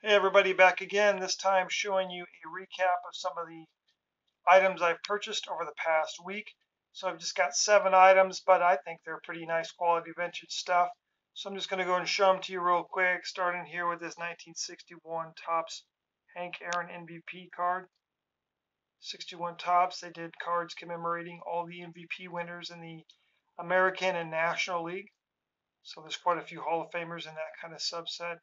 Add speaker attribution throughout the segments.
Speaker 1: Hey everybody, back again, this time showing you a recap of some of the items I've purchased over the past week. So I've just got 7 items, but I think they're pretty nice quality vintage stuff. So I'm just going to go and show them to you real quick, starting here with this 1961 Topps Hank Aaron MVP card. 61 Topps, they did cards commemorating all the MVP winners in the American and National League. So there's quite a few Hall of Famers in that kind of subset.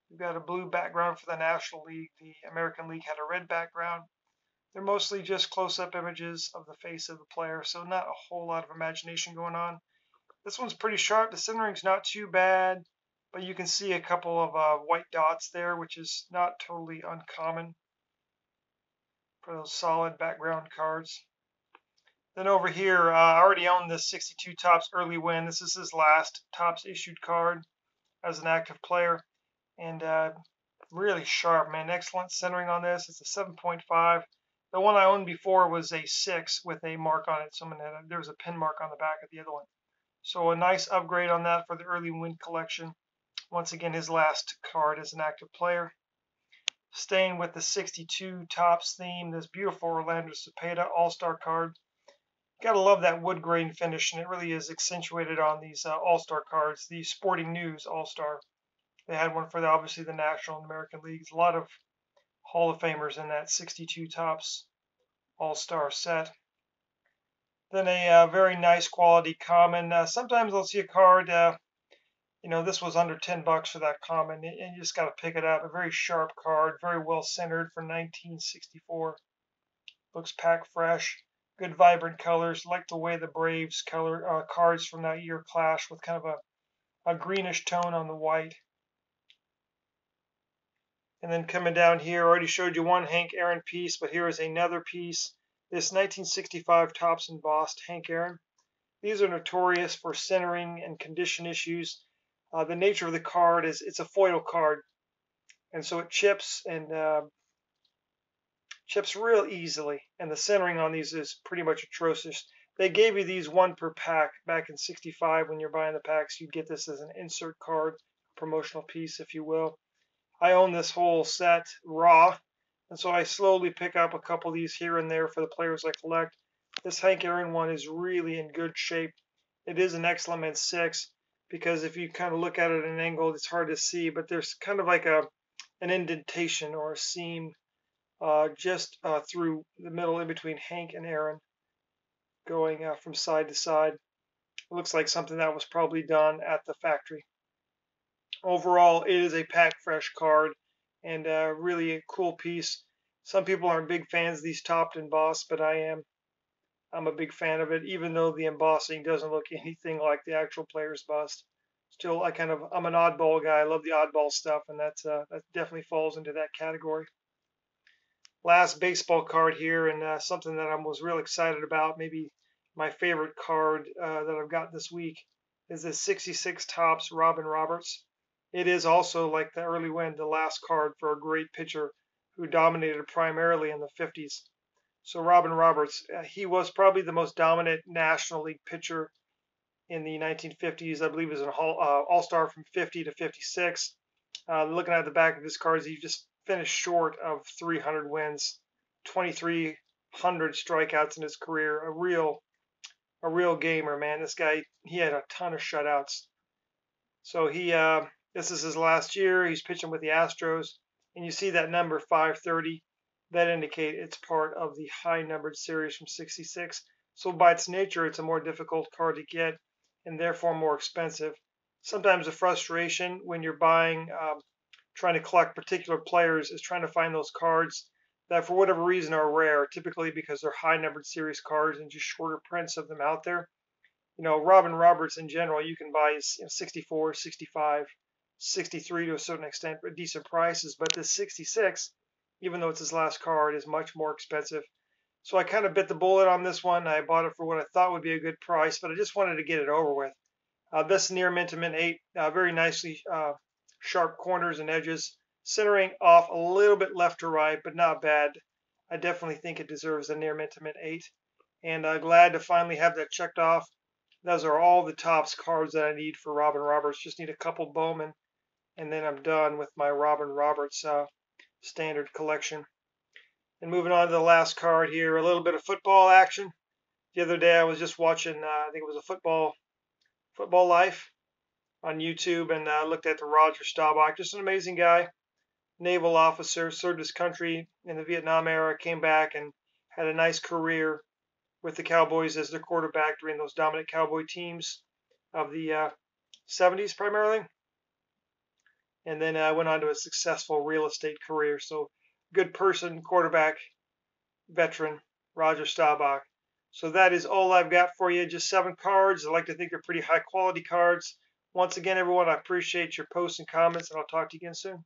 Speaker 1: We've got a blue background for the National League. The American League had a red background. They're mostly just close-up images of the face of the player, so not a whole lot of imagination going on. This one's pretty sharp. The centering's not too bad, but you can see a couple of white dots there, which is not totally uncommon for those solid background cards. Then over here, I already own this 62 Topps early win. This is his last Topps issued card as an active player. And really sharp, man. Excellent centering on this. It's a 7.5. The one I owned before was a 6 with a mark on it. There was a pin mark on the back of the other one. So a nice upgrade on that for the early win collection. Once again, his last card as an active player. Staying with the 62 Topps theme, this beautiful Orlando Cepeda All-Star card. Gotta love that wood grain finish, and it really is accentuated on these All-Star cards. The Sporting News All-Star. They had one for obviously the National and American Leagues. A lot of Hall of Famers in that 62 Topps All-Star set. Then a very nice quality common. Sometimes I'll see a card, this was under $10 for that common, and you just got to pick it up. A very sharp card, very well centered for 1964. Looks packed fresh. Good vibrant colors. Like the way the Braves color cards from that year clash with kind of a greenish tone on the white. And then coming down here, I already showed you one Hank Aaron piece, but here is another piece. This 1965 Topps embossed Hank Aaron. These are notorious for centering and condition issues. The nature of the card is it's a foil card, and so it chips and chips real easily. And the centering on these is pretty much atrocious. They gave you these one per pack back in '65 when you're buying the packs. You'd get this as an insert card, promotional piece, if you will. I own this whole set raw, and so I slowly pick up a couple of these here and there for the players I collect. This Hank Aaron one is really in good shape. It is an Element 6 because if you kind of look at it at an angle, it's hard to see, but there's kind of like an indentation or a seam just through the middle in between Hank and Aaron going from side to side. It looks like something that was probably done at the factory. Overall, it is a pack fresh card and really a cool piece. Some people aren't big fans of these topped embossed, but I am. I'm a big fan of it, even though the embossing doesn't look anything like the actual player's bust. Still, I'm an oddball guy. I love the oddball stuff, and that definitely falls into that category. Last baseball card here, and something that I was real excited about, maybe my favorite card that I've got this week, is the 66 Topps Robin Roberts. It is also, like the early win, the last card for a great pitcher who dominated primarily in the 50s. So Robin Roberts, he was probably the most dominant National League pitcher in the 1950s. I believe he was an All-Star from 50 to 56. Looking at the back of his cards, he just finished short of 300 wins, 2,300 strikeouts in his career. A real gamer, man. This guy, he had a ton of shutouts. So this is his last year. He's pitching with the Astros, and you see that number 530. That indicate it's part of the high numbered series from 66. So by its nature, it's a more difficult card to get and therefore more expensive. Sometimes the frustration when you're buying, trying to collect particular players is trying to find those cards that for whatever reason are rare, typically because they're high numbered series cards and just shorter prints of them out there. Robin Roberts in general, you can buy 64, 65, 63 to a certain extent at decent prices, but the 66, even though it's his last card, is much more expensive. So I kind of bit the bullet on this one. I bought it for what I thought would be a good price, but I just wanted to get it over with. This near mint to mint 8, very nicely sharp corners and edges, centering off a little bit left to right, but not bad. I definitely think it deserves a near mint to mint 8, and glad to finally have that checked off. Those are all the Topps cards that I need for Robin Roberts. Just need a couple Bowman and then I'm done with my Robin Roberts standard collection. And moving on to the last card here, a little bit of football action. The other day I was just watching, I think it was a football life on YouTube, and looked at the Roger Staubach, just an amazing guy, naval officer, served his country in the Vietnam era, came back and had a nice career with the Cowboys as their quarterback during those dominant Cowboy teams of the 70s primarily, and then went on to a successful real estate career. So good person, quarterback, veteran, Roger Staubach. So that is all I've got for you. Just 7 cards. I like to think they're pretty high quality cards. Once again, everyone, I appreciate your posts and comments, and I'll talk to you again soon.